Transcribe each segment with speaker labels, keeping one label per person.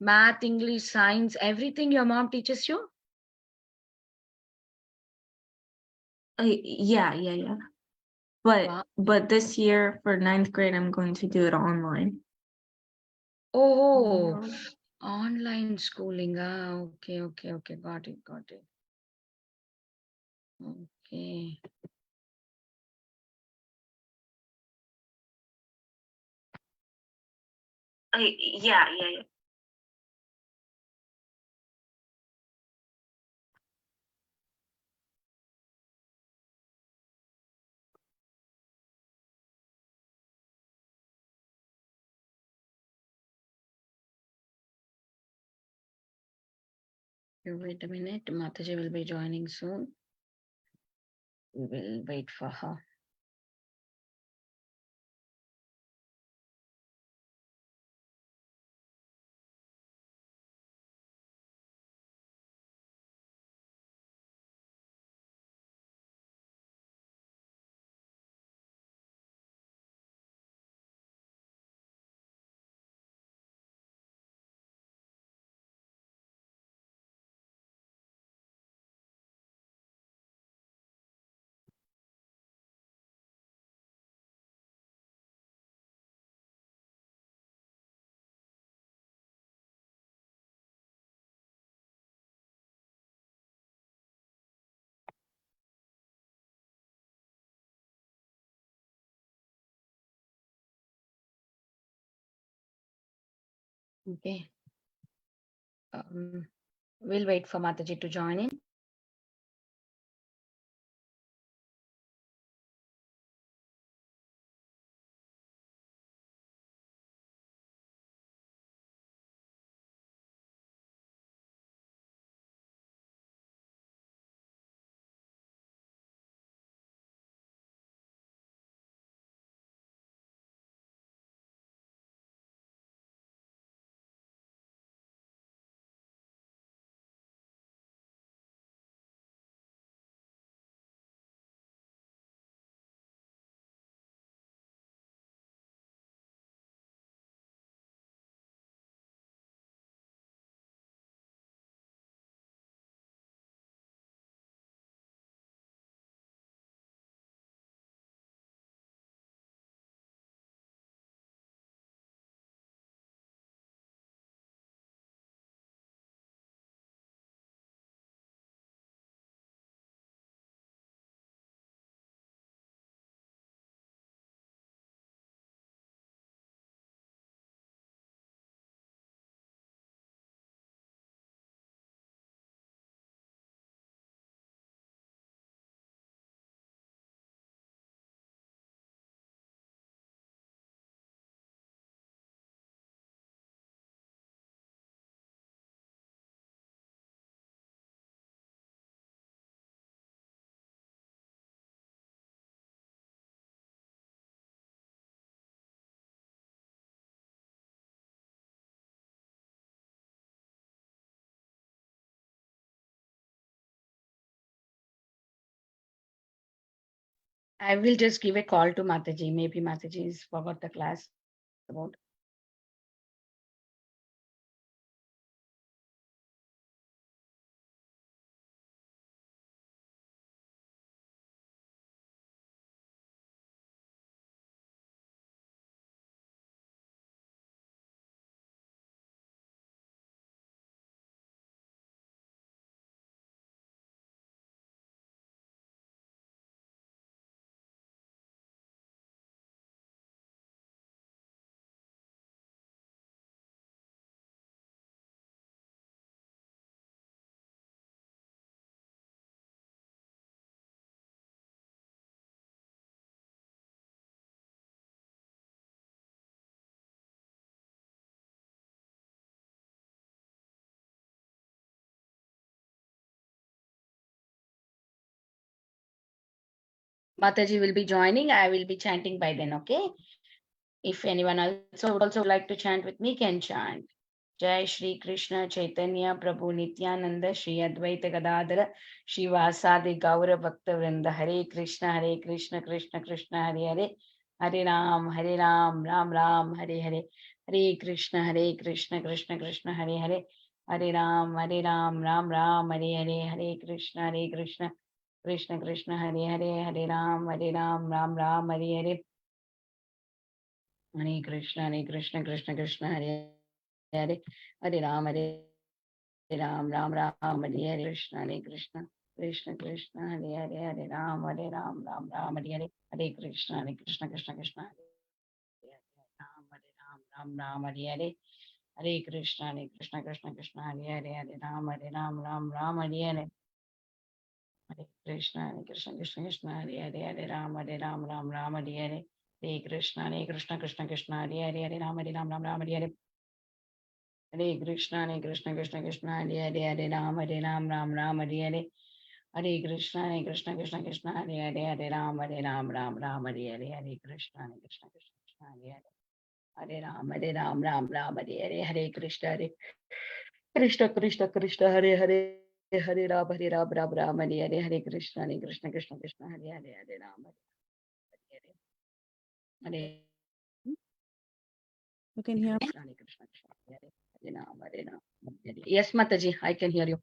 Speaker 1: Math, English, science, everything your mom teaches you?
Speaker 2: Yeah.
Speaker 1: Wow.
Speaker 2: But this year for ninth grade, I'm going to do it online.
Speaker 1: Oh, online schooling. Okay. Got it. Okay.
Speaker 2: Yeah.
Speaker 1: You wait a minute. Mataji will be joining soon. We will wait for her. Okay. We'll wait for Mataji to join in. I will just give a call to Mataji. Maybe Mataji is forgot the class about. Mataji will be joining. I will be chanting by then, okay? If anyone else would also like to chant with me, can chant. Jai Shri Krishna Chaitanya Prabhu Nityananda Shri Advaita Gadadara Shri Vasadi Gaura Bhakta Vrinda Hare Krishna Krishna Krishna Hare Hare Hare Ram Ram Ram Hare Hare. Hare Krishna, Krishna Krishna, Hare Hare, Hare Ram, Ram Ram, Hare Hare, Hare Krishna, Krishna Krishna, Hare Hare, Hare Ram, Ram Ram, Hare Hare, Hare Krishna, Krishna Krishna, Hare Hare, Hare Ram, Ram Ram, Hare Hare, Krishna, Krishna Krishna, Hare Hare, Hare Ram, Ram Ram, Hare Hare, Hare Krishna, Krishna Krishna, Ram Ram, Hare Hare, Hare Krishna, Krishna Krishna, Hare Hare, Hare Ram Ram, Hare Hare, Hare Krishna, Krishna Hare Hare, Hare Ram, Ram Hare Hare, Hare Krishna, Krishna Hare Hare, Hare Ram, Ram Hare Hare, Hare Krishna, Hare Hare, Ram, Ram Hare Hare, Hare Krishna, Hare Hare, Ram, Ram Hare Hare, Hare Krishna, Krishna Hare Hare, Hare Ram, Hare Hare, Hare Krishna, Krishna Hare Hare, Hare Ram, Hare Hare, Hare Krishna, Krishna Hare Hare, Hare Ram, Hare
Speaker 2: You can hear me?
Speaker 1: Krishna, Hare Ram, Hare Ram. Yes, Mataji, I can hear you.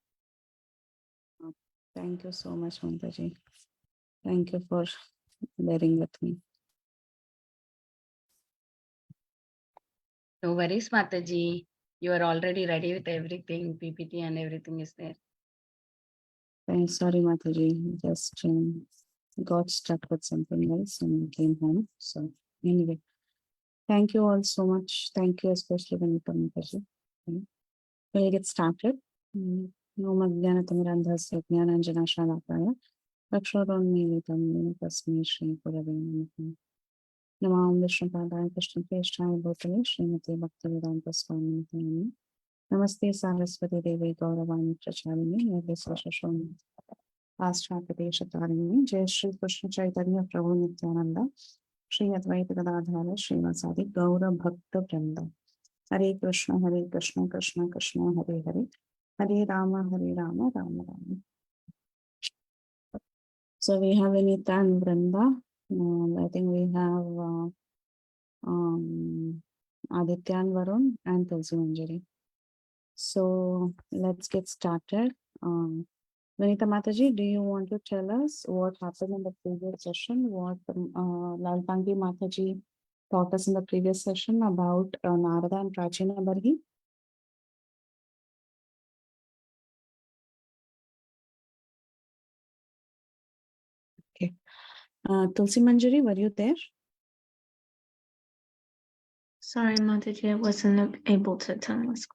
Speaker 2: Thank you so much, Mataji. Thank you for bearing with me.
Speaker 1: No worries, Mataji. You are already ready with everything. PPT and everything is there.
Speaker 2: Thanks, sorry, Mataji. Just got stuck with something else and came home. So anyway, thank you all so much. Thank you, especially Vanita Mataji. We'll get started. Om Ajnanatamrandhasya Jnananjana Shalakaya Aksharoन्मीलितं येन तस्मै श्रीगुरवे नमः। नमामि विष्णुपादाय कृष्णप्रेष्ठाय भूतले श्रीमते भक्तिवेदान्त स्वामिने नमः। नमस्ते सारस्वती देवी गौरवाणी प्रचारिणे निर्विशेषशून्य पाश्चात्यदेशतारिणे। जय श्री कृष्ण चैतन्य प्रभु नित्यानंद श्री अद्वैत गदाधर श्रीवासादि गौर भक्त वृंद। हरे कृष्ण कृष्ण कृष्ण हरे हरे, हरे Ram Ram Ram. So we have Vinita and Brenda. I think we have Aditya and Varun and Tulsi Manjari. So let's get started. Vinita Mataji, do you want to tell us what happened in the previous session? What Laltangi Mataji taught us in the previous session about Narada and Prachinabarhi? Okay. Tulsi Manjari, were you there?
Speaker 3: Sorry, Mataji, I wasn't able to attend this.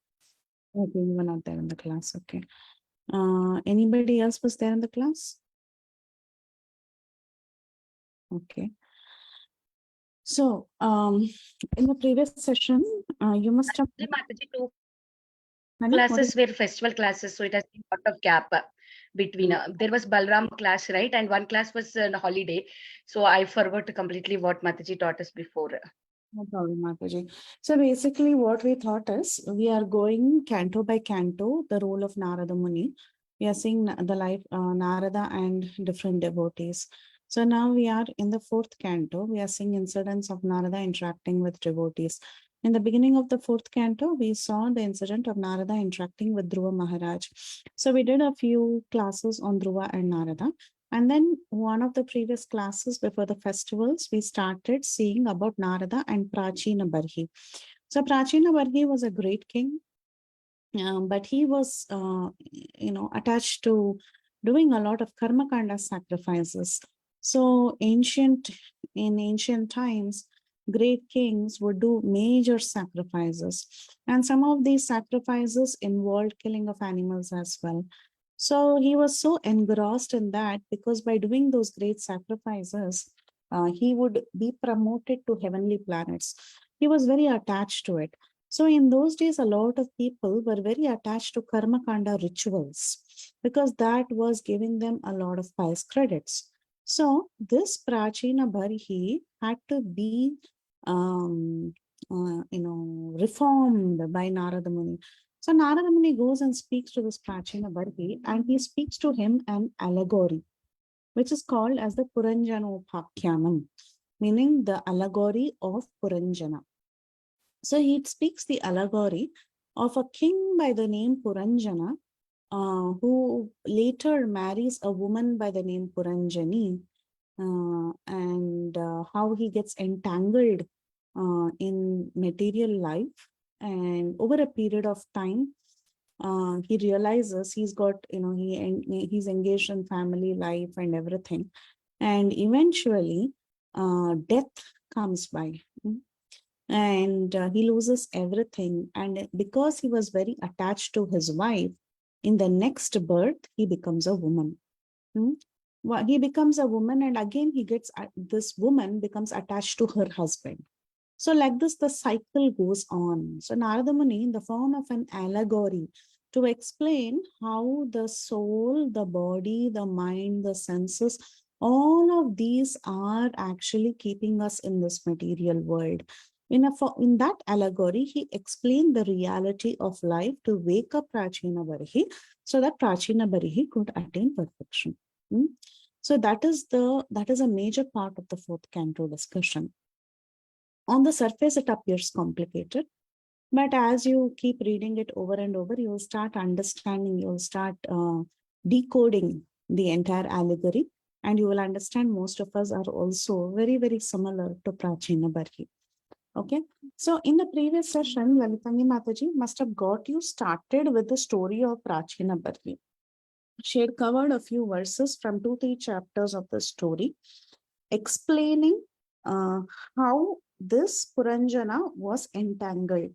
Speaker 2: Okay, you were not there in the class. Okay. Anybody else was there in the class? Okay. So, in the previous session, you must have
Speaker 1: Mataji, two
Speaker 2: Honey, what
Speaker 1: classes
Speaker 2: is-
Speaker 1: were festival classes, so it has been a lot of gap between. There was Balram class, right? And one class was on holiday. So I forgot completely what Mataji taught us before.
Speaker 2: No problem, Mataji. So basically what we thought is we are going canto by canto, the role of Narada Muni. We are seeing the life Narada and different devotees. So now we are in the fourth canto. We are seeing incidents of Narada interacting with devotees. In the beginning of the fourth canto, we saw the incident of Narada interacting with Dhruva Maharaj. So we did a few classes on Dhruva and Narada. And then one of the previous classes before the festivals, we started seeing about Narada and Prachinabarhi. So Prachinabarhi was a great king, but he was, attached to doing a lot of karma kanda sacrifices. So in ancient times, great kings would do major sacrifices. And some of these sacrifices involved killing of animals as well. So he was so engrossed in that because by doing those great sacrifices, he would be promoted to heavenly planets. He was very attached to it. So in those days, a lot of people were very attached to karma kanda rituals because that was giving them a lot of pious credits. So this Prachina Barhi had to be, reformed by Narada Muni. So Narada Muni goes and speaks to this Prachina Barhi and he speaks to him an allegory, which is called as the Puranjanopakyanam, meaning the allegory of Puranjana. So he speaks the allegory of a king by the name Puranjana, who later marries a woman by the name Puranjani, and how he gets entangled in material life. And over a period of time, he realizes he's got, he's engaged in family life and everything. And eventually, death comes by. And he loses everything. And because he was very attached to his wife, in the next birth, he becomes a woman. He becomes a woman, and again, this woman becomes attached to her husband. So, like this, the cycle goes on. So, Narada Muni, in the form of an allegory, to explain how the soul, the body, the mind, the senses, all of these are actually keeping us in this material world. In that allegory, he explained the reality of life to wake up Prachinabarhi so that Prachinabarhi could attain perfection. So that is a major part of the fourth canto discussion. On the surface, it appears complicated, but as you keep reading it over and over, you'll start understanding, you'll start decoding the entire allegory, and you will understand most of us are also very, very similar to Prachinabarhi. Okay, so in the previous session, Lalitangi Mataji must have got you started with the story of Prachinabarhi. She had covered a few verses from 2-3 chapters of the story, explaining how this Puranjana was entangled.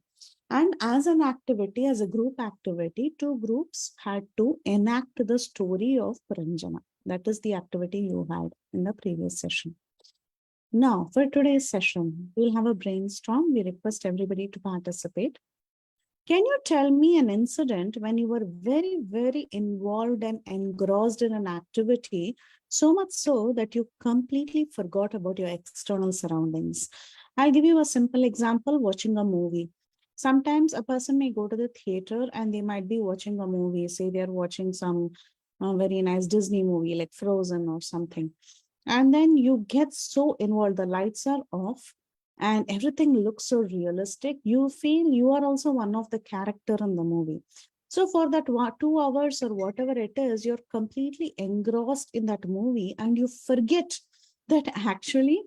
Speaker 2: And as an activity, as a group activity, two groups had to enact the story of Puranjana. That is the activity you had in the previous session. Now, for today's session, we'll have a brainstorm. We request everybody to participate. Can you tell me an incident when you were very, very involved and engrossed in an activity, so much so that you completely forgot about your external surroundings? I'll give you a simple example: watching a movie. Sometimes a person may go to the theater and they might be watching a movie. Say they're watching some very nice Disney movie like Frozen or something. And then you get so involved, the lights are off and everything looks so realistic. You feel you are also one of the character in the movie. So for that 2 hours or whatever it is, you're completely engrossed in that movie and you forget that actually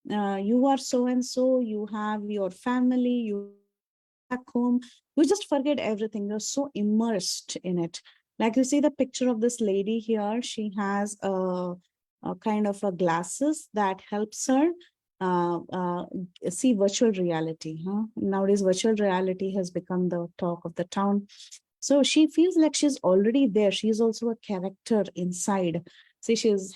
Speaker 2: you are so and so, you have your family, you back home. You just forget everything. You're so immersed in it. Like you see the picture of this lady here, she has a kind of a glasses that helps her see virtual reality. Nowadays, virtual reality has become the talk of the town. So she feels like she's already there. She's also a character inside. See, she's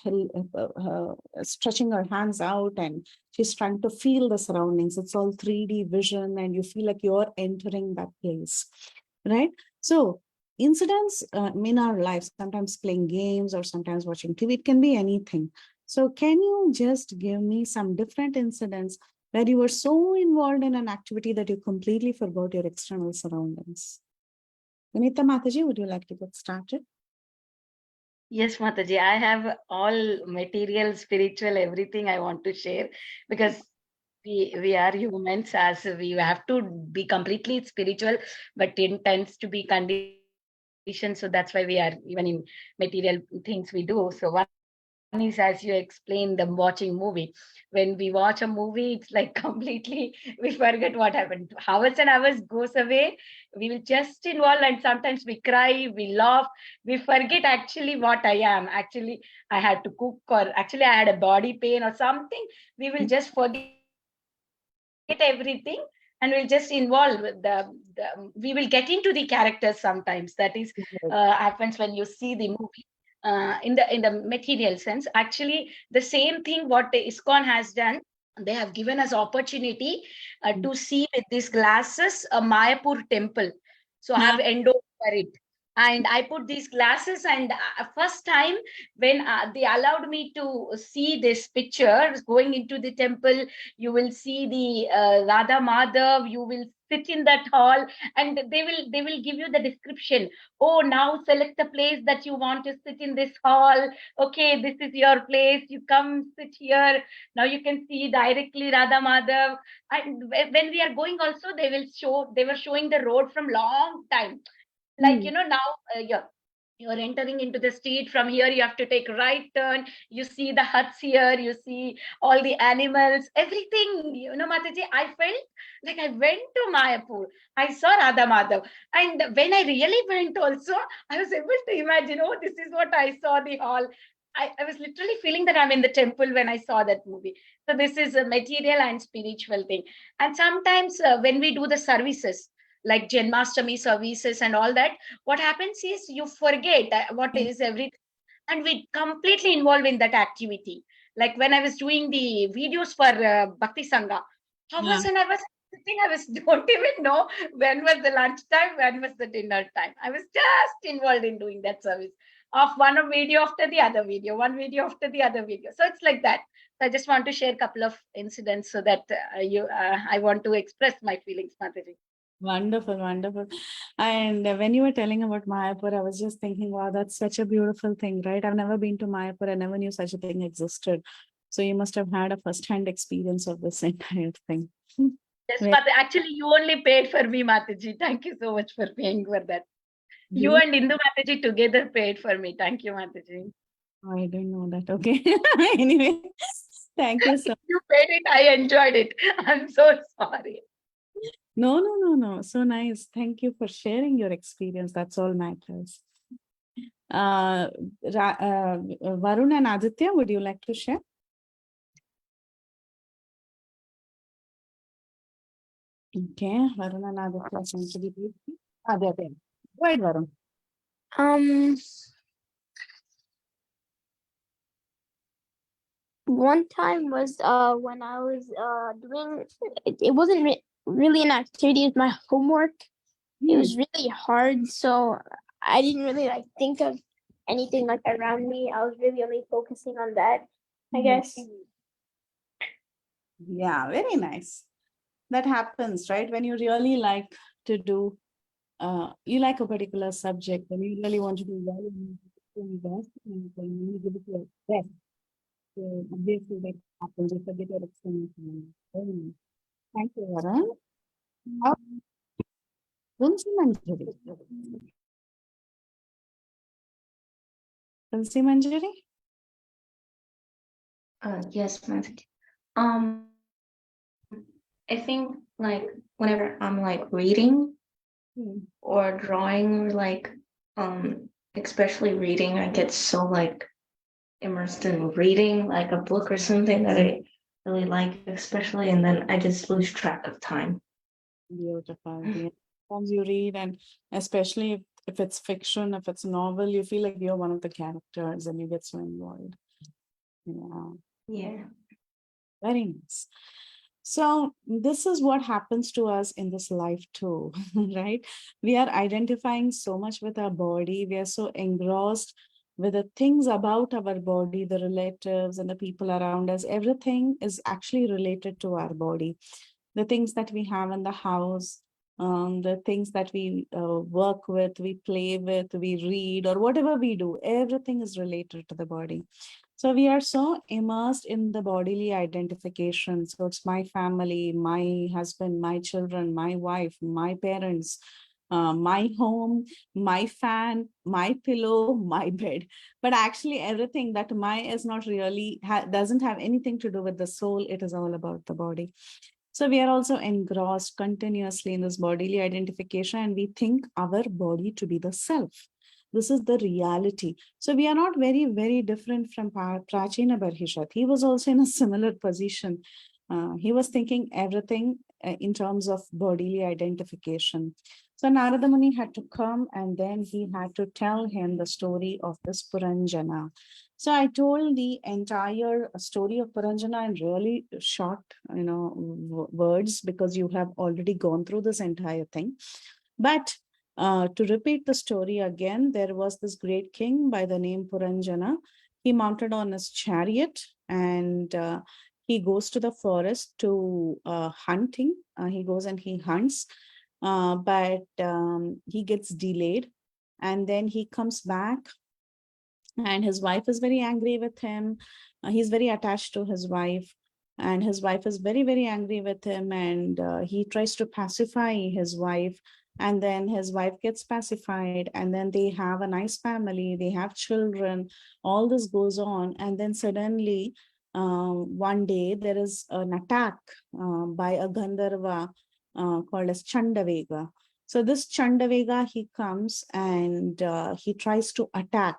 Speaker 2: stretching her hands out and she's trying to feel the surroundings. It's all 3D vision, and you feel like you're entering that place, right? So incidents in our lives, sometimes playing games or sometimes watching TV, it can be anything. So can you just give me some different incidents where you were so involved in an activity that you completely forgot your external surroundings? Vinita Mataji, would you like to get started?
Speaker 1: Yes, Mataji, I have all material, spiritual, everything I want to share, because we are humans, as we have to be completely spiritual, but it tends to be conditioned. So that's why we are even in material things we do. So one is, as you explained, the watching movie. When we watch a movie, it's like completely we forget what happened. Hours and hours goes away. We will just involve, and sometimes we cry, we laugh, we forget actually what I am. Actually, I had to cook, or actually I had a body pain or something. We will just forget everything, and we'll just involve we will get into the characters sometimes. That is happens when you see the movie. In the material sense, actually the same thing what the ISKCON has done. They have given us opportunity to see with these glasses a Mayapur temple. So I have endorsed for it. And I put these glasses, and first time when they allowed me to see this picture going into the temple, you will see the Radha Madhav, you will sit in that hall, and they will give you the description. Oh, now select the place that you want to sit in this hall. Okay, this is your place, you come sit here. Now you can see directly Radha Madhav. And when we are going also, they were showing the road from long time, like
Speaker 2: Hmm.
Speaker 1: now, you're entering into the street. From here you have to take right turn, you see the huts here, you see all the animals, everything, Mataji. I felt like I went to Mayapur. I saw Radha Madhav, and when I really went also, I was able to imagine, oh, this is what I saw, the hall. I was literally feeling that I'm in the temple when I saw that movie. So this is a material and spiritual thing. And sometimes when we do the services, like Janmashtami services and all that, what happens is you forget what is everything, and we completely involved in that activity. Like when I was doing the videos for Bhakti Sangha,
Speaker 2: Yeah.
Speaker 1: hours and I was sitting, I was don't even know when was the lunch time, when was the dinner time. I was just involved in doing that service of one video after the other video, one video after the other video. So it's like that. So I just want to share a couple of incidents so that I want to express my feelings, Mataji.
Speaker 2: Wonderful, wonderful. And when you were telling about Mayapur, I was just thinking, wow, that's such a beautiful thing, right? I've never been to Mayapur. I never knew such a thing existed. So you must have had a first-hand experience of this entire thing.
Speaker 1: Yes,
Speaker 2: Very
Speaker 1: but actually, you only paid for me, Mataji. Thank you so much for paying for that. You
Speaker 2: really,
Speaker 1: and Indu Mataji together paid for me. Thank you, Mataji.
Speaker 2: I didn't know that. Okay. Anyway, thank you so.
Speaker 1: You paid it. I enjoyed it. I'm so sorry.
Speaker 2: No, no, no, no. So nice. Thank you for sharing your experience. That's all matters. Uh, Varun and Aditya, would you like to share? Okay, Varun and Aditya seem to be busy. Aditya, go ahead, Varun.
Speaker 4: Um, one time was when I was doing it wasn't really an activity, it was my homework. It was really hard, so I didn't really like think of anything like around me. I was really only focusing on that, I guess.
Speaker 2: Yeah, very nice. That happens, right? When you really like to do, you like a particular subject and you really want to do well and you do your best and then you give it your best. So obviously that happens. You forget your explanation. Very nice. Thank you, Varun. Now, Tulsi Manjari. Tulsi Manjari?
Speaker 3: Yes, Mataji. Um, I think like whenever I'm like reading or drawing or like especially reading, I get so like immersed in reading like a book or something that I really like, especially, and then I just lose track of time.
Speaker 2: Beautiful. Yeah. Sometimes you read, and especially if it's fiction, if it's novel, you feel like you're one of the characters and you get so involved. Yeah,
Speaker 3: Yeah.
Speaker 2: very nice. So this is what happens to us in this life too, right? We are identifying so much with our body. We are so engrossed with the things about our body, the relatives and the people around us. Everything is actually related to our body. The things that we have in the house, the things that we work with, we play with, we read, or whatever we do, everything is related to the body. So we are so immersed in the bodily identification. So it's my family, my husband, my children, my wife, my parents, my home, my fan, my pillow, my bed. But actually, everything that my is not really doesn't have anything to do with the soul. It is all about the body. So we are also engrossed continuously in this bodily identification, and we think our body to be the self. This is the reality. So we are not very, very different from Prachinabarhishat. He was also in a similar position. He was thinking everything in terms of bodily identification. So Narada Muni had to come and then he had to tell him the story of this Puranjana. So I told the entire story of Puranjana in really short, words because you have already gone through this entire thing. But To repeat the story again, there was this great king by the name Puranjana. He mounted on his chariot and he goes to the forest to hunting. He goes and he hunts, but he gets delayed. And then he comes back, and his wife is very angry with him. He's very attached to his wife, and his wife is very, very angry with him. And he tries to pacify his wife, and then his wife gets pacified, and then they have a nice family, they have children. All this goes on, and then suddenly one day there is an attack by a Gandharva called as Chandavega. So this Chandavega, he comes and he tries to attack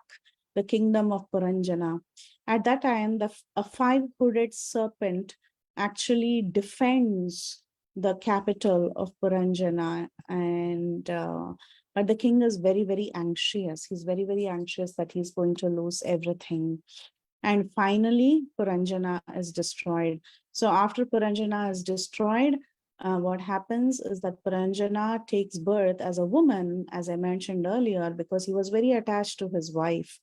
Speaker 2: the kingdom of Puranjana. At that time, a five-hooded serpent actually defends the capital of Puranjana, and but the king is very, very anxious. He's very, very anxious that he's going to lose everything. And finally, Puranjana is destroyed. So after Puranjana is destroyed, what happens is that Puranjana takes birth as a woman, as I mentioned earlier, because he was very attached to his wife.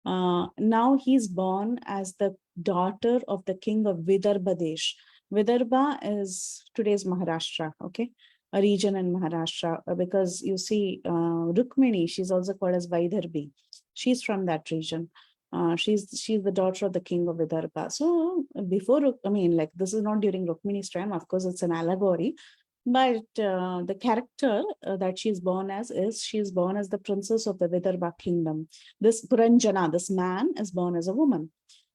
Speaker 2: Now he's born as the daughter of the king of Vidarbha Desh. Vidarbha is today's Maharashtra, okay? A region in Maharashtra, because you see, Rukmini, she's also called as Vaidarbhi. She's from that region. She's the daughter of the king of Vidarbha. So before, I mean, like this is not during Rukmini's time. Of course, it's an allegory. But the character that she's born as is she's born as the princess of the Vidarbha kingdom. This Puranjana, this man, is born as a woman.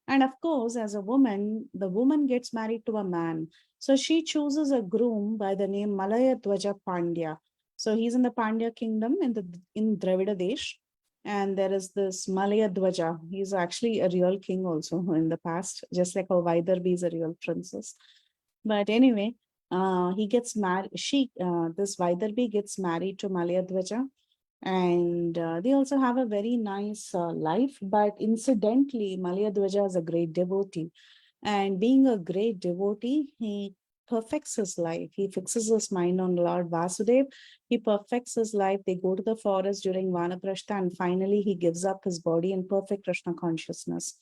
Speaker 2: And of course, as a woman, the woman gets married to a man. So she chooses a groom by the name Malaya Dwaja Pandya. So he's in the Pandya kingdom in Dravida Desh. And there is this Malaya Dwaja. He's actually a real king also in the past, just like how Vaidarbi is a real princess. But anyway, he gets married. This Vaidarbi gets married to Malaya Dwaja, and they also have a very nice life. But incidentally, Malaya Dwaja is a great devotee, and being a great devotee, he perfects his life. He fixes his mind on Lord Vasudev. He perfects his life. They go to the forest during Vanaprastha, and finally he gives up his body in perfect Krishna consciousness.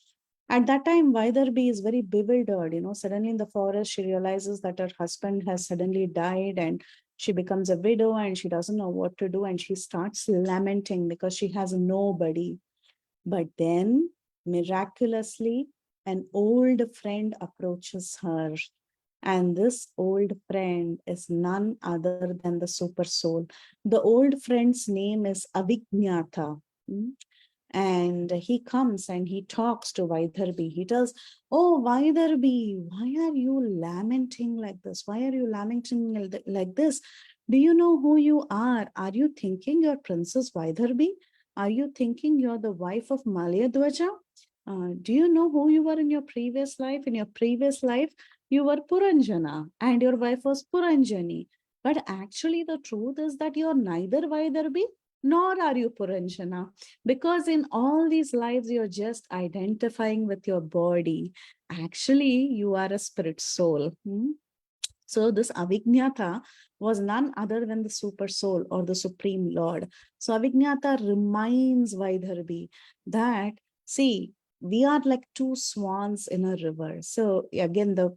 Speaker 2: At that time, Vaidarbi is very bewildered. Suddenly in the forest, she realizes that her husband has suddenly died, and she becomes a widow and she doesn't know what to do. And she starts lamenting because she has nobody. But then, miraculously, an old friend approaches her. And this old friend is none other than the super soul. The old friend's name is Avijnata. And he comes and he talks to Vaidarbhi. He tells, "Oh, Vaidarbhi, why are you lamenting like this? Why are you lamenting like this? Do you know who you are? Are you thinking you're Princess Vaidarbhi? Are you thinking you're the wife of Malayadwaja? Do you know who you were in your previous life? In your previous life, you were Puranjana and your wife was Puranjani. But actually, the truth is that you're neither Vaidarbhi nor are you Puranjana, because in all these lives, you're just identifying with your body. Actually, you are a spirit soul. So this Avijnata was none other than the super soul or the supreme lord. So Avijnata reminds Vaidarbhi that, see, we are like two swans in a river. So again, the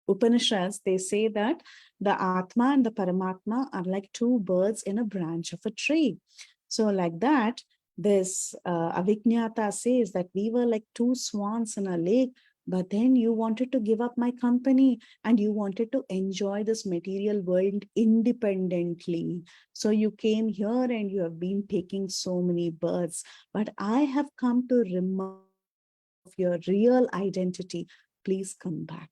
Speaker 2: Upanishads, they say that the Atma and the Paramatma are like two birds in a branch of a tree. So like that, this Avijnata says that we were like two swans in a lake, but then you wanted to give up my company and you wanted to enjoy this material world independently. So you came here and you have been taking so many births, but I have come to remind you of your real identity. Please come back.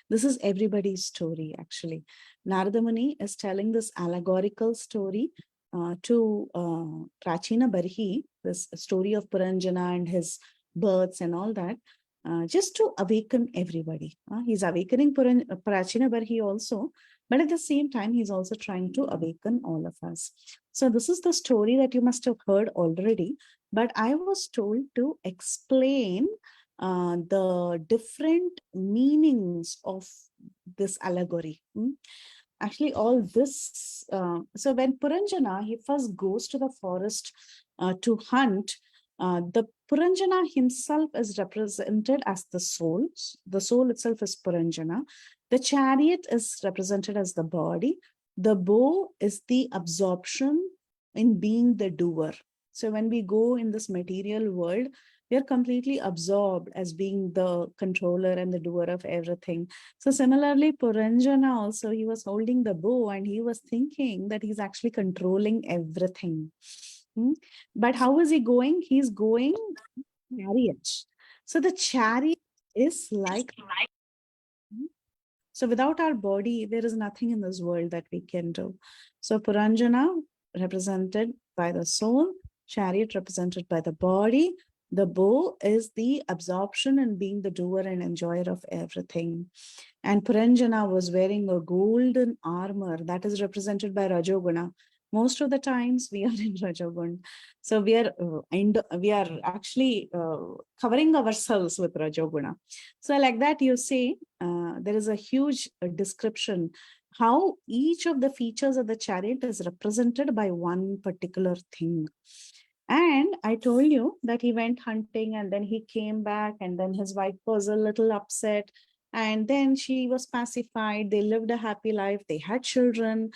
Speaker 2: This is everybody's story, actually. Narada Muni is telling this allegorical story to Prachinabarhi, this story of Puranjana and his births and all that, just to awaken everybody. He's awakening Prachinabarhi also, but at the same time, he's also trying to awaken all of us. So this is the story that you must have heard already, but I was told to explain the different meanings of this allegory. actually all this. So when Puranjana, he first goes to the forest to hunt, the Puranjana himself is represented as the soul. The soul itself is Puranjana. The chariot is represented as the body. The bow is the absorption in being the doer. So when we go in this material world, we are completely absorbed as being the controller and the doer of everything. So similarly, Puranjana also, he was holding the bow and he was thinking that he's actually controlling everything. But how is he going? He's going chariot. So the chariot is like, so without our body, there is nothing in this world that we can do. So Puranjana represented by the soul, chariot represented by the body. The bow is the absorption and being the doer and enjoyer of everything. And Puranjana was wearing a golden armor that is represented by Rajoguna. Most of the times we are in Rajoguna. So we are actually covering ourselves with Rajoguna. So like that, you see, there is a huge description how each of the features of the chariot is represented by one particular thing. And I told you that he went hunting and then he came back and then his wife was a little upset and then she was pacified. They lived a happy life. They had children.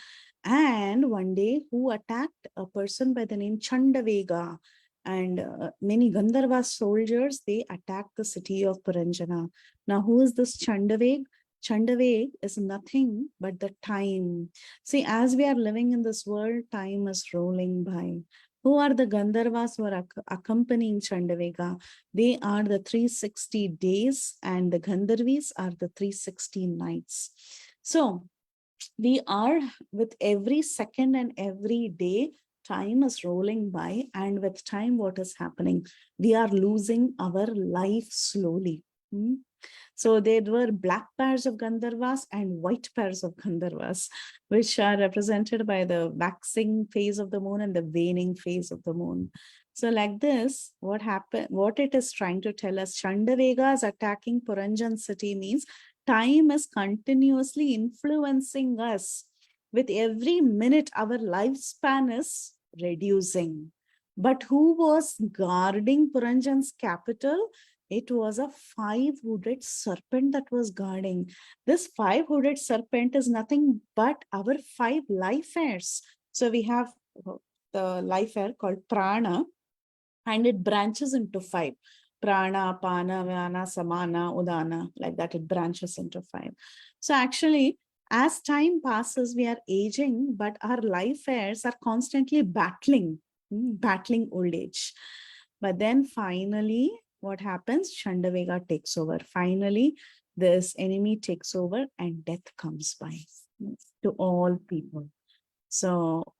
Speaker 2: And one day, who attacked a person by the name Chandavega? And many Gandharva soldiers, they attacked the city of Puranjana. Now, who is this Chandaveg? Chandaveg is nothing but the time. See, as we are living in this world, time is rolling by. Who are the Gandharvas who are accompanying Chandavega? They are the 360 days and the Gandharvis are the 360 nights. So we are, with every second and every day, time is rolling by, and with time, what is happening? We are losing our life slowly. So there were black pairs of Gandharvas and white pairs of Gandharvas, which are represented by the waxing phase of the moon and the waning phase of the moon. So like this, what happened? What it is trying to tell us, Chandavegas attacking Puranjan city means time is continuously influencing us. With every minute, our lifespan is reducing. But who was guarding Puranjan's capital? It was a five-hooded serpent that was guarding. This five-hooded serpent is nothing but our five life airs. So we have the life air called prana, and it branches into five. Prana, Pana, Vyana, Samana, Udana, like that, it branches into five. So actually, as time passes, we are aging, but our life airs are constantly battling old age. But then finally, what happens? Chandavega takes over. Finally, this enemy takes over and death comes by to all people. So,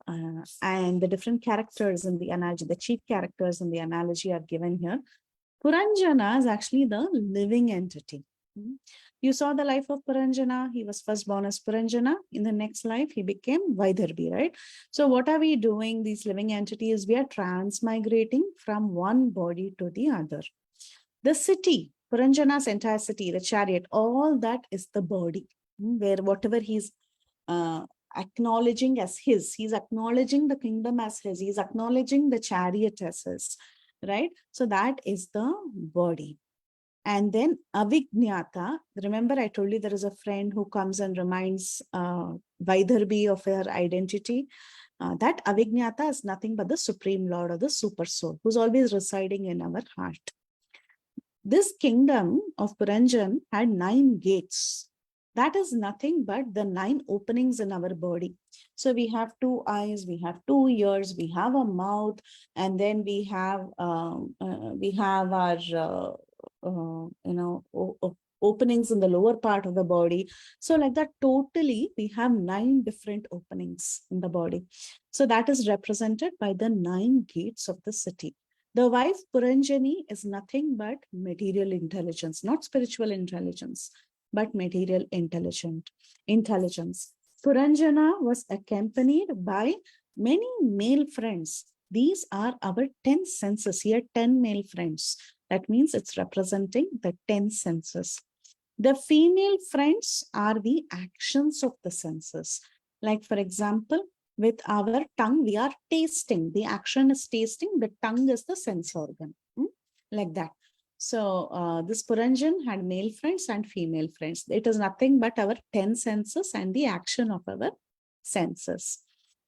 Speaker 2: and the different characters in the analogy, the chief characters in the analogy are given here. Puranjana is actually the living entity. You saw the life of Puranjana. He was first born as Puranjana. In the next life, he became Vaidarbhi, right? So what are we doing? These living entities, we are transmigrating from one body to the other. The city, Puranjana's entire city, the chariot, all that is the body, where whatever he's acknowledging as his, he's acknowledging the kingdom as his, he's acknowledging the chariot as his, right? So that is the body. And then Avijnata, remember I told you there is a friend who comes and reminds Vaidarbhi of her identity. That Avijnata is nothing but the Supreme Lord or the Super Soul, who's always residing in our heart. This kingdom of Puranjan had 9 gates. That is nothing but the 9 openings in our body. So we have 2 eyes, we have 2 ears, we have a mouth, and then we have our openings in the lower part of the body. So like that, totally we have 9 different openings in the body. So that is represented by the 9 gates of the city. The wife Puranjani is nothing but material intelligence, not spiritual intelligence, but material intelligence. Puranjana was accompanied by many male friends. These are our 10 senses. Here, 10 male friends. That means it's representing the 10 senses. The female friends are the actions of the senses. Like, for example, with our tongue, we are tasting. The action is tasting. The tongue is the sense organ. Like that. So this Puranjan had male friends and female friends. It is nothing but our 10 senses and the action of our senses.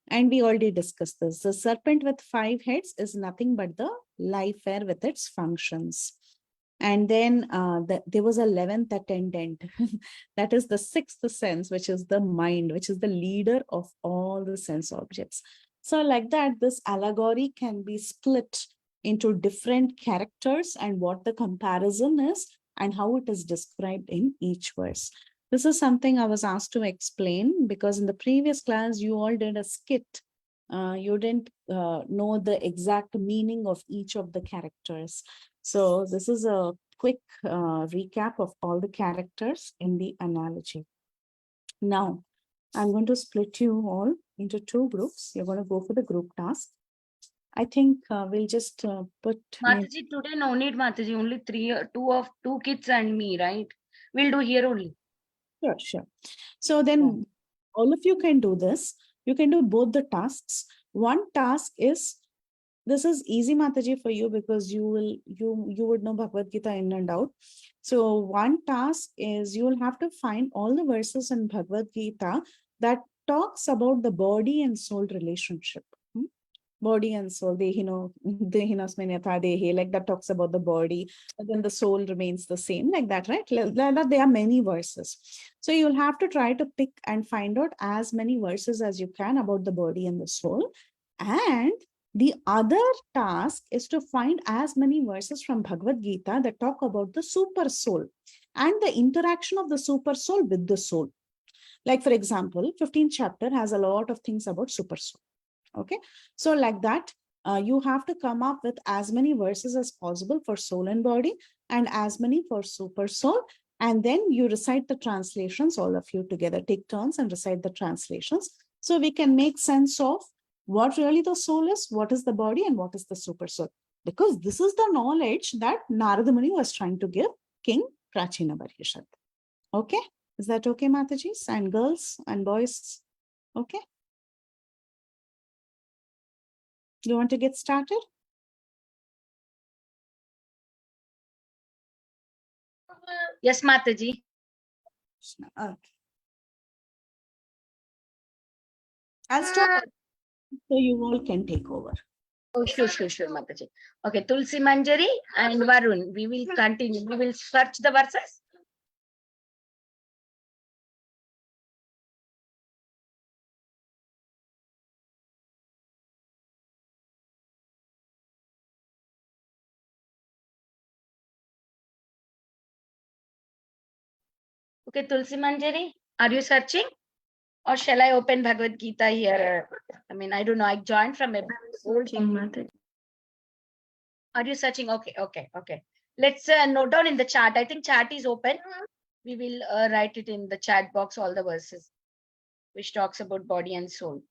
Speaker 2: And we already discussed this. The serpent with 5 heads is nothing but the life air with its functions. And then there was a 11th attendant. That is the 6th sense, which is the mind, which is the leader of all the sense objects. So like that, this allegory can be split into different characters and what the comparison is and how it is described in each verse. This is something I was asked to explain because in the previous class, you all did a skit. You didn't know the exact meaning of each of the characters. So this is a quick recap of all the characters in the analogy. Now, I'm going to split you all into 2 groups. You're going to go for the group task. I think we'll just put...
Speaker 1: Mataji, today no need Mataji, only 2 kids and me, right? We'll do here only.
Speaker 2: Sure, sure. So then all of you can do this. You can do both the tasks. One task is, this is easy Mataji for you because you would know Bhagavad Gita in and out. So one task is you will have to find all the verses in Bhagavad Gita that talks about the body and soul relationship. Body and soul, dehi, like that talks about the body, and then the soul remains the same, like that, right? There are many verses. So you'll have to try to pick and find out as many verses as you can about the body and the soul. And the other task is to find as many verses from Bhagavad Gita that talk about the super soul and the interaction of the super soul with the soul. Like, for example, 15th chapter has a lot of things about super soul. Okay, so like that, you have to come up with as many verses as possible for soul and body and as many for super soul. And then you recite the translations, all of you together, take turns and recite the translations. So we can make sense of what really the soul is, what is the body, and what is the super soul. Because this is the knowledge that Narada Muni was trying to give King Prachinabarhishat. Okay, is that okay, Matajis and girls and boys? Okay. You want to get started?
Speaker 1: Yes, Mataji.
Speaker 2: Okay. I'll start so you all can take over.
Speaker 1: Oh, sure, Mataji. Okay, Tulsi Manjari and Varun. We will continue. We will search the verses. Okay, Tulsi Manjari, are you searching? Or shall I open Bhagavad Gita here? I mean, I don't know. I joined from a old. Are you searching? Okay. Let's note down in the chat. I think chat is open. We will write it in the chat box, all the verses, which talks about body and soul.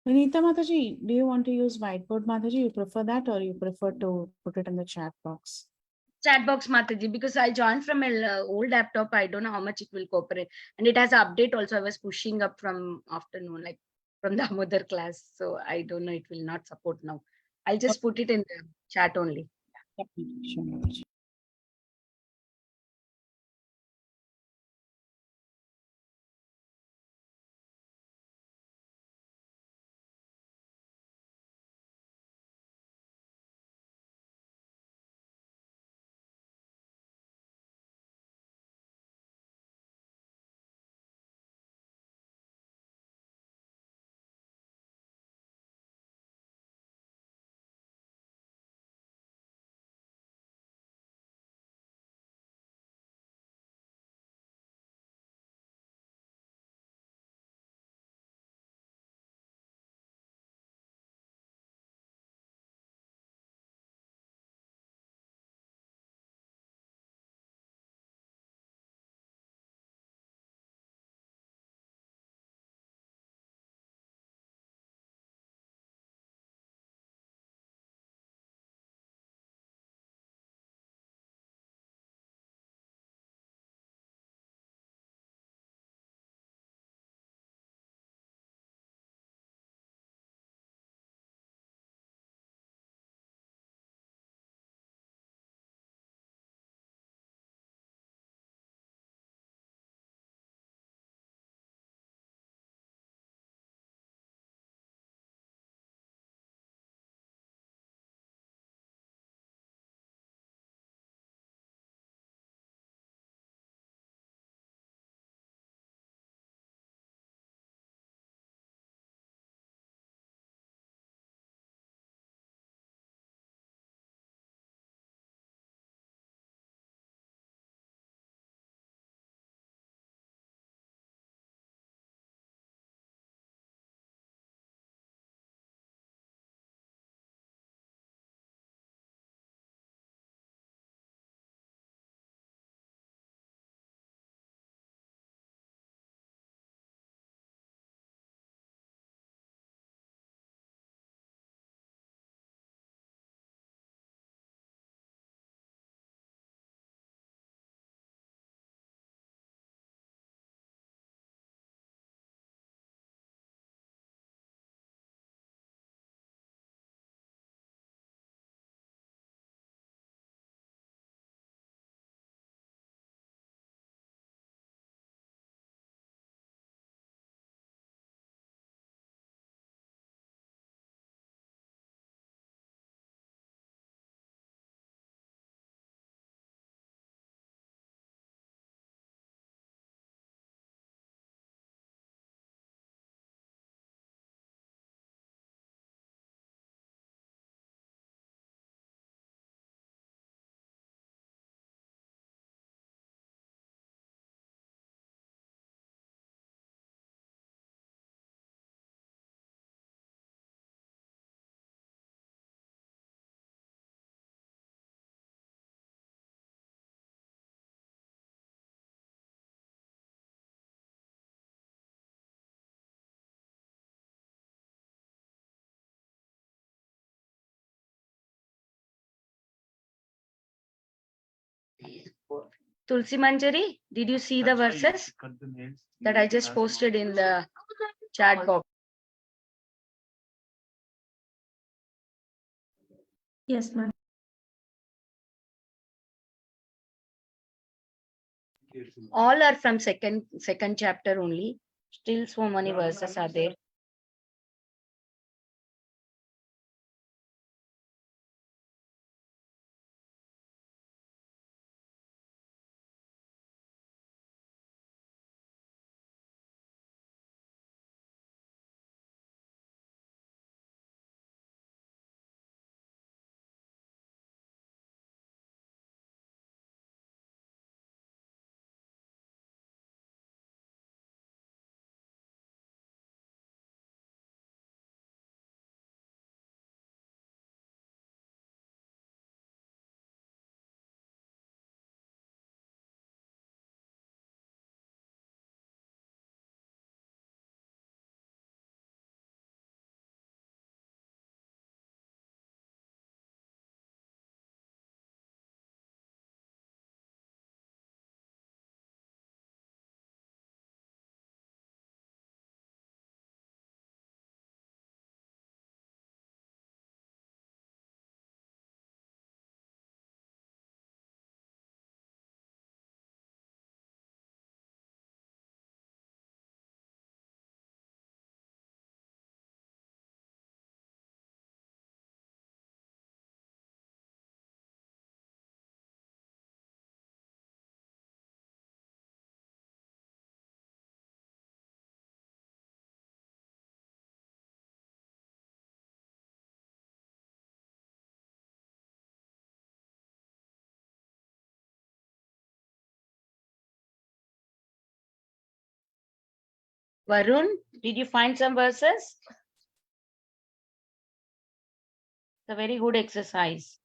Speaker 2: Vinita Mataji, do you want to use whiteboard, Mataji? You prefer that or you prefer to put it in the chat box?
Speaker 1: Chat box, Mataji, because I joined from an old laptop. I don't know how much it will cooperate. And it has an update also. I was pushing up from afternoon, like from the mother class. So I don't know, it will not support now. I'll just put it in the chat only.
Speaker 2: Sure, Mataji.
Speaker 1: Tulsi Manjari, did you see the verses that I just posted in the chat box?
Speaker 3: Yes, ma'am.
Speaker 1: All are from second chapter only. Still so many verses are there. Varun, did you find some verses? It's a very good exercise.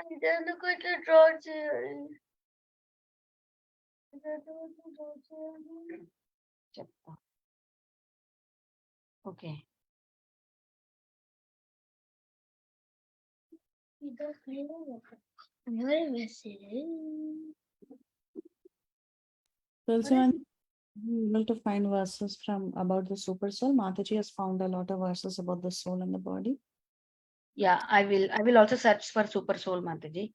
Speaker 1: And then look at the drawing. Okay.
Speaker 2: Tulsi Manjari, able to find verses from about the super soul. Mataji has found a lot of verses about the soul and the body.
Speaker 1: Yeah, I will also search for Super Soul, Mataji.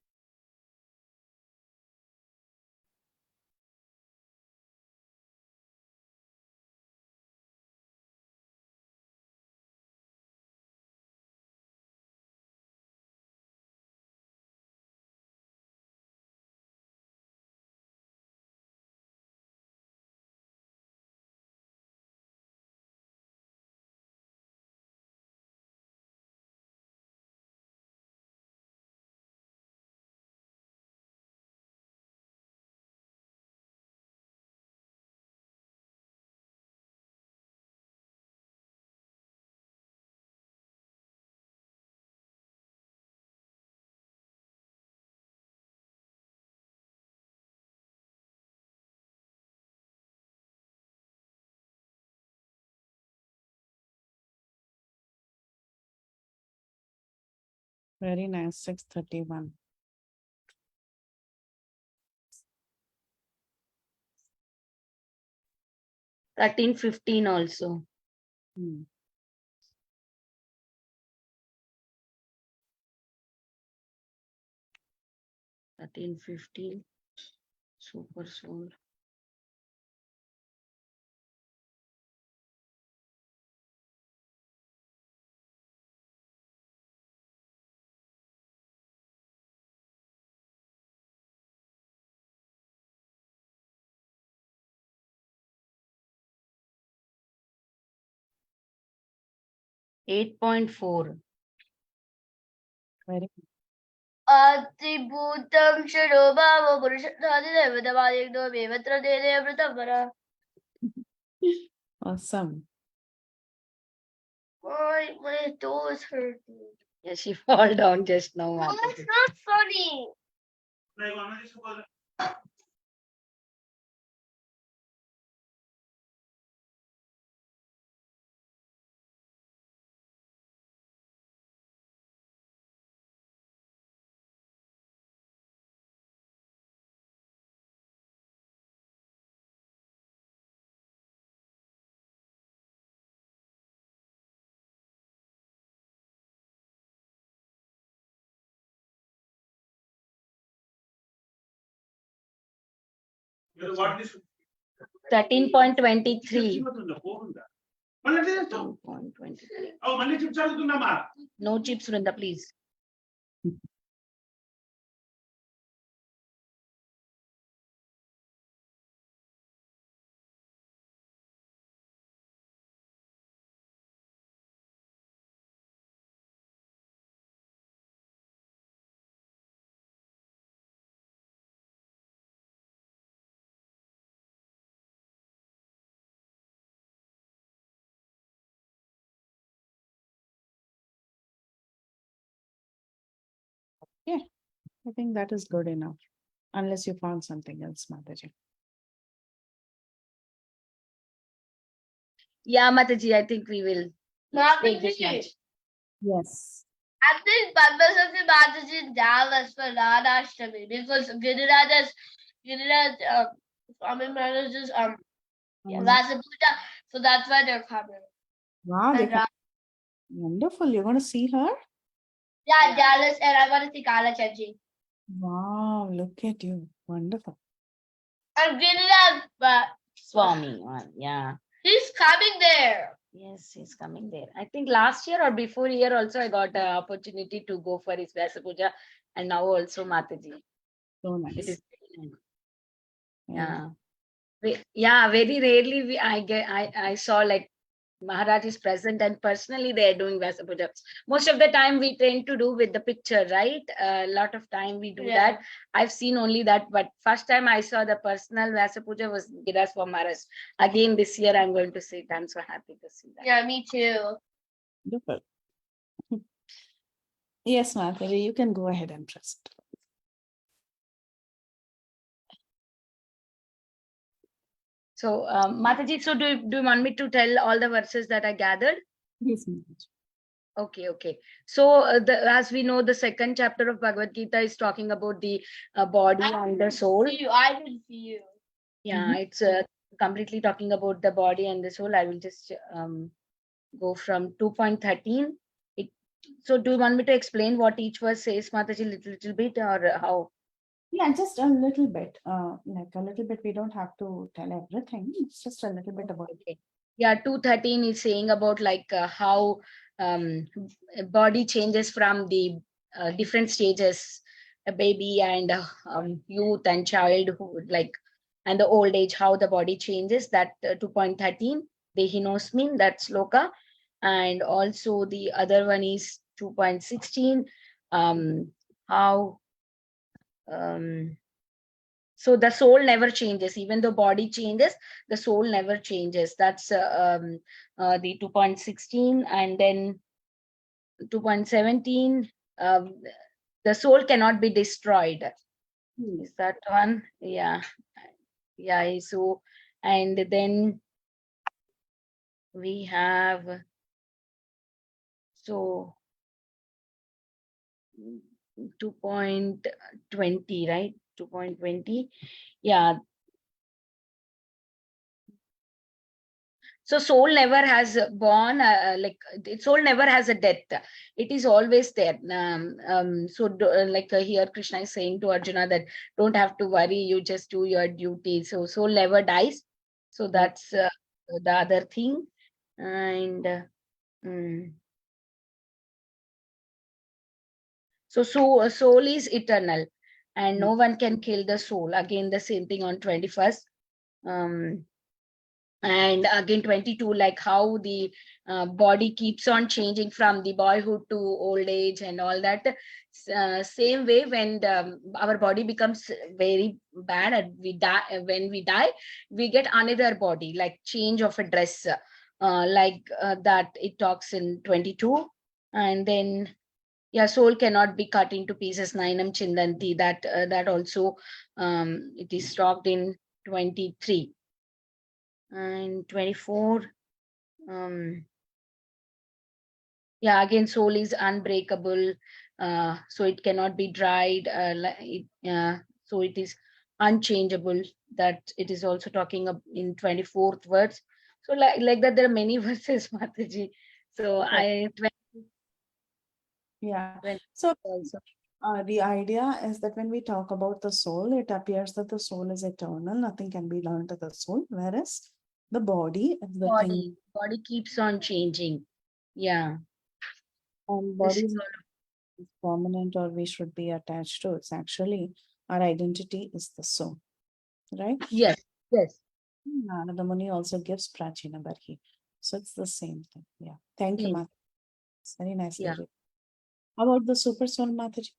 Speaker 2: Very nice. 631.
Speaker 1: Thirteen, 15 also.
Speaker 2: Hmm.
Speaker 1: Thirteen, 15. Super Soul. 8.4.
Speaker 2: Very
Speaker 4: Atibhutam Shirobhava Purushatmadivadavadikdo Vivatra Devavratavara.
Speaker 2: awesome.
Speaker 4: My toe is hurting.
Speaker 1: Yeah, she fall down just now.
Speaker 4: Mama,
Speaker 1: Mataji.
Speaker 4: it's not funny.
Speaker 5: What is
Speaker 1: 13.23. 13.23.
Speaker 5: Oh, many chips are
Speaker 1: No chips, Vrinda, please.
Speaker 2: Yeah, I think that is good enough. Unless you found something else, Mataji.
Speaker 1: Yeah, Mataji, I think we will. Let's take this
Speaker 4: Mataji.
Speaker 1: much.
Speaker 2: Yes.
Speaker 4: I think Padmasati Mataji in Dallas for Radhashtami because Giriraj Swami Maharaj's
Speaker 1: Yes.
Speaker 4: Vasapuja, so that's why they're coming.
Speaker 2: Wow, they
Speaker 4: And,
Speaker 2: come. Wonderful. You're going to see her?
Speaker 4: yeah,
Speaker 1: Yeah.
Speaker 4: Dallas, and I want to see Kala Chachi.
Speaker 2: Wow, look at you. Wonderful.
Speaker 4: And Giriraj, but
Speaker 1: Swami one. Yeah.
Speaker 4: he's coming there.
Speaker 1: Yes, he's coming there. I think last year or before year also I got an opportunity to go for his Vyasa Puja, and now also Mataji.
Speaker 2: So
Speaker 1: It
Speaker 2: nice.
Speaker 1: is
Speaker 2: Yeah.
Speaker 1: yeah. Very rarely I saw like Maharaj is present and personally they are doing Vyasa Puja. Most of the time we tend to do with the picture, right? A lot of time we do that. I've seen only that, but first time I saw the personal Vyasa Puja was Giras for Maharaj. Again this year I'm going to see it. I'm so happy to see that.
Speaker 4: Yeah, me too.
Speaker 2: Wonderful. Yes, Mataji, you can go ahead and trust.
Speaker 1: So, Mataji, so do you want me to tell all the verses that I gathered?
Speaker 2: Yes, Mataji.
Speaker 1: Okay. So, as we know, the second chapter of Bhagavad Gita is talking about the body and the soul.
Speaker 4: I can see you.
Speaker 1: Yeah, it's completely talking about the body and the soul. I will just go from 2.13. So, do you want me to explain what each verse says, Mataji, little bit, or how?
Speaker 2: Yeah, just a little bit. Like a little bit. We don't have to tell everything. It's just a little bit about it.
Speaker 1: Okay. Yeah, 2.13 is saying about like how body changes from the different stages, a baby and youth and childhood, like, and the old age, how the body changes. That 2.13, Dehinosmin, that's sloka. And also the other one is 2.16, how so the soul never changes, even though body changes, the soul never changes. That's the 2.16. And then 2.17, the soul cannot be destroyed. Is that one? Yeah. So, and then we have, so 2.20, right? 2.20. Yeah. So soul never has born, soul never has a death. It is always there. Here Krishna is saying to Arjuna that don't have to worry, you just do your duty. So soul never dies. So that's the other thing. And so soul is eternal, and no one can kill the soul. Again, the same thing on 21st. And again 22, like how the body keeps on changing from the boyhood to old age and all that. Same way, when our body becomes very bad and we die, when we die, we get another body, like change of a dress, that it talks in 22. And then, yeah, soul cannot be cut into pieces, nainam chindanti, that also it is talked in 23. And 24, um yeah, again soul is unbreakable, so it cannot be dried, so it is unchangeable, that it is also talking in 24th verse. So like that, there are many verses, Mataji. So
Speaker 2: Okay.
Speaker 1: I
Speaker 2: Yeah.
Speaker 1: 20
Speaker 2: So
Speaker 1: also.
Speaker 2: the idea is that when we talk about the soul, it appears that the soul is eternal, nothing can be learned to the soul, whereas the body is the thing,
Speaker 1: Body keeps on changing. Yeah,
Speaker 2: and
Speaker 1: this
Speaker 2: body
Speaker 1: is
Speaker 2: is permanent or we should be attached to. It's actually our identity is the soul, right?
Speaker 1: yes, yes,
Speaker 2: Narada Muni also gives Prachinabarhi. So it's the same thing. Yeah. Thank you,
Speaker 1: same.
Speaker 2: Mataji. It's very nicely
Speaker 1: Yeah.
Speaker 2: written. How about the super soul, Mataji?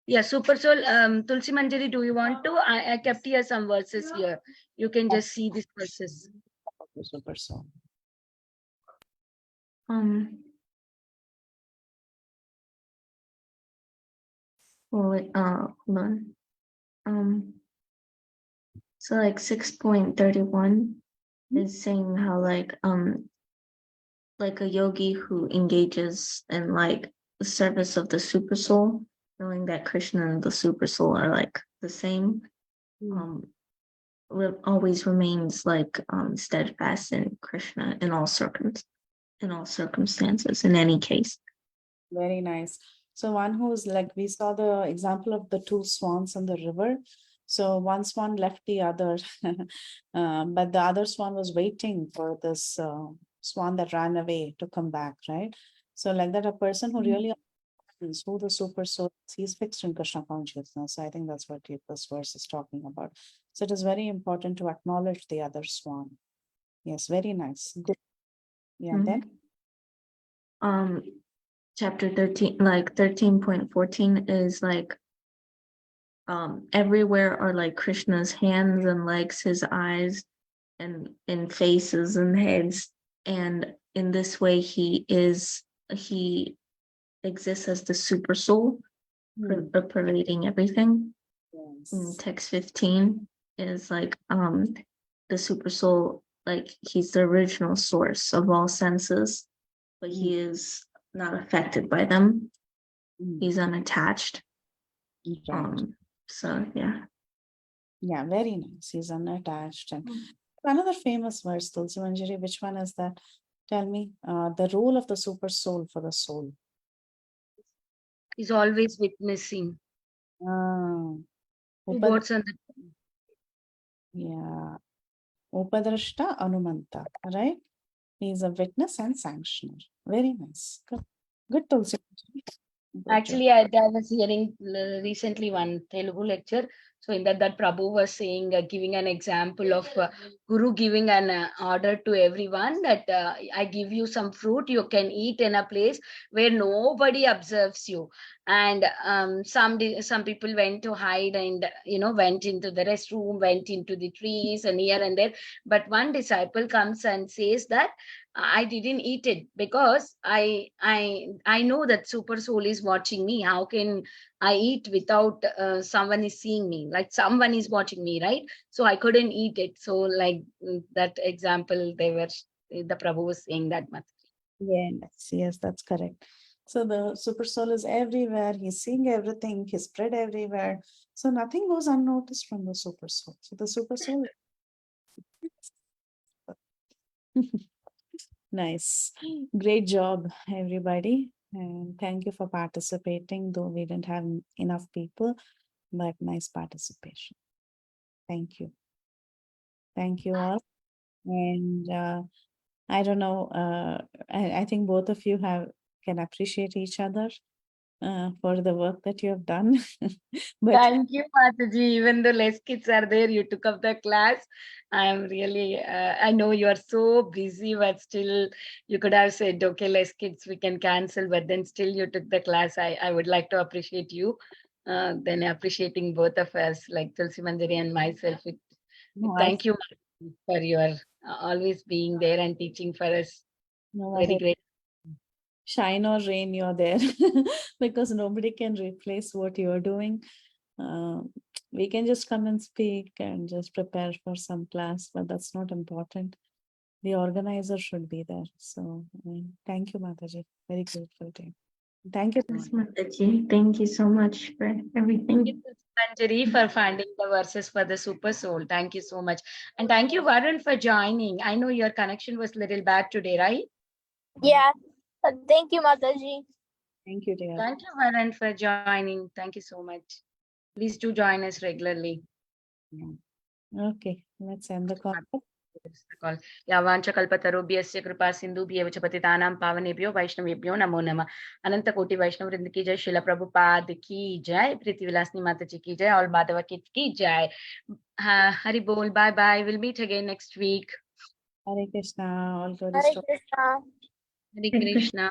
Speaker 1: Yeah, Super Soul, Tulsi Manjari, do you want to? I kept here some verses here. You can just see these verses.
Speaker 2: The super soul.
Speaker 3: Um. Well, hold on. So like 6.31 is saying how like a yogi who engages in like the service of the super soul, knowing that Krishna and the super soul are like the same, um, always remains like steadfast in Krishna in all circumstances, in any case.
Speaker 2: Very nice. So one who's like, we saw the example of the two swans in the river. So one swan left the other, but the other swan was waiting for this swan that ran away to come back, right? So like that, a person who really understands who the super soul is, he's fixed in Krishna consciousness. So I think that's what this verse is talking about. So it is very important to acknowledge the other swan. Yes, very nice. Good. Yeah, then.
Speaker 3: Um, chapter 13, like 13.14 is like everywhere are like Krishna's hands and legs, his eyes and faces and heads, and in this way he exists as the super soul, pervading everything.
Speaker 2: Yes.
Speaker 3: Text 15 is like the super soul, like he's the original source of all senses, but he is not affected by them. He's unattached.
Speaker 2: Right.
Speaker 3: So yeah.
Speaker 2: Yeah, very nice. He's unattached. And another famous verse, Tulsi Manjari, which one is that? Tell me, the role of the super soul for the soul.
Speaker 1: He's always witnessing.
Speaker 2: Ah,
Speaker 1: Two
Speaker 2: Upad
Speaker 1: boats on the
Speaker 2: yeah, Upadrashta Anumanta, right? He's a witness and sanctioner. Very nice. Good, good Tulsi Manjari. Good job.
Speaker 1: Actually, I was hearing recently one Telugu lecture. So in that Prabhu was saying, giving an example of Guru giving an order to everyone that I give you some fruit, you can eat in a place where nobody observes you. And some people went to hide and went into the restroom, went into the trees and here and there. But one disciple comes and says that I didn't eat it because I know that super soul is watching me. How can I eat without someone is seeing me? Like someone is watching me, right? So I couldn't eat it. So like that example, the Prabhu was saying that much.
Speaker 2: Yes, yes, that's correct. So the super soul is everywhere. He's seeing everything. He's spread everywhere. So nothing goes unnoticed from the super soul. So the super soul. Nice. Great job, everybody. And thank you for participating, though we didn't have enough people, but nice participation. Thank you. Thank you all. And I don't know, I think both of you can appreciate each other. for the work that you have done. But
Speaker 1: Thank you, Mataji. Even though less kids are there, you took up the class. I'm really, I know you are so busy, but still you could have said, okay, less kids, we can cancel, but then still you took the class. I would like to appreciate you. Then appreciating both of us, like Tulsi Manjari and myself.
Speaker 2: no,
Speaker 1: Thank you Mataji, for your always being there and teaching for us.
Speaker 2: no,
Speaker 1: Very great.
Speaker 2: shine or rain, you're there because nobody can replace what you're doing. We can just come and speak and just prepare for some class, but that's not important. The organizer should be there. So thank you, Mataji. Very grateful to you. Thank you.
Speaker 3: Yes, Mataji. Thank you so much for
Speaker 1: Thank
Speaker 3: everything.
Speaker 1: you, Manjari, for finding the verses for the super soul. Thank you so much. And thank you, Varun, for joining. I know your connection was a little bad today, right?
Speaker 4: Yeah. Thank you, Mataji.
Speaker 2: Thank you, dear.
Speaker 1: Thank you, Varun, for joining. Thank you so much. Please do join us regularly.
Speaker 2: Okay, let's end the call.
Speaker 1: Call. यावांचकल्पतरुभ्यस्य कृपा सिन्धुभ्येव च पतितानां पावनेभ्यो वैष्णवेभ्यो नमो नमः अनंत कोटि वैष्णव वृंद की जय शिला प्रभुपाद की जय प्रीति विलासिनी माता जी की जय और माधवा की जय हरि बोल bye bye will meet again next week
Speaker 2: Hare Krishna, all glories
Speaker 4: Hare
Speaker 2: to
Speaker 4: Krishna.
Speaker 1: Hare Krishna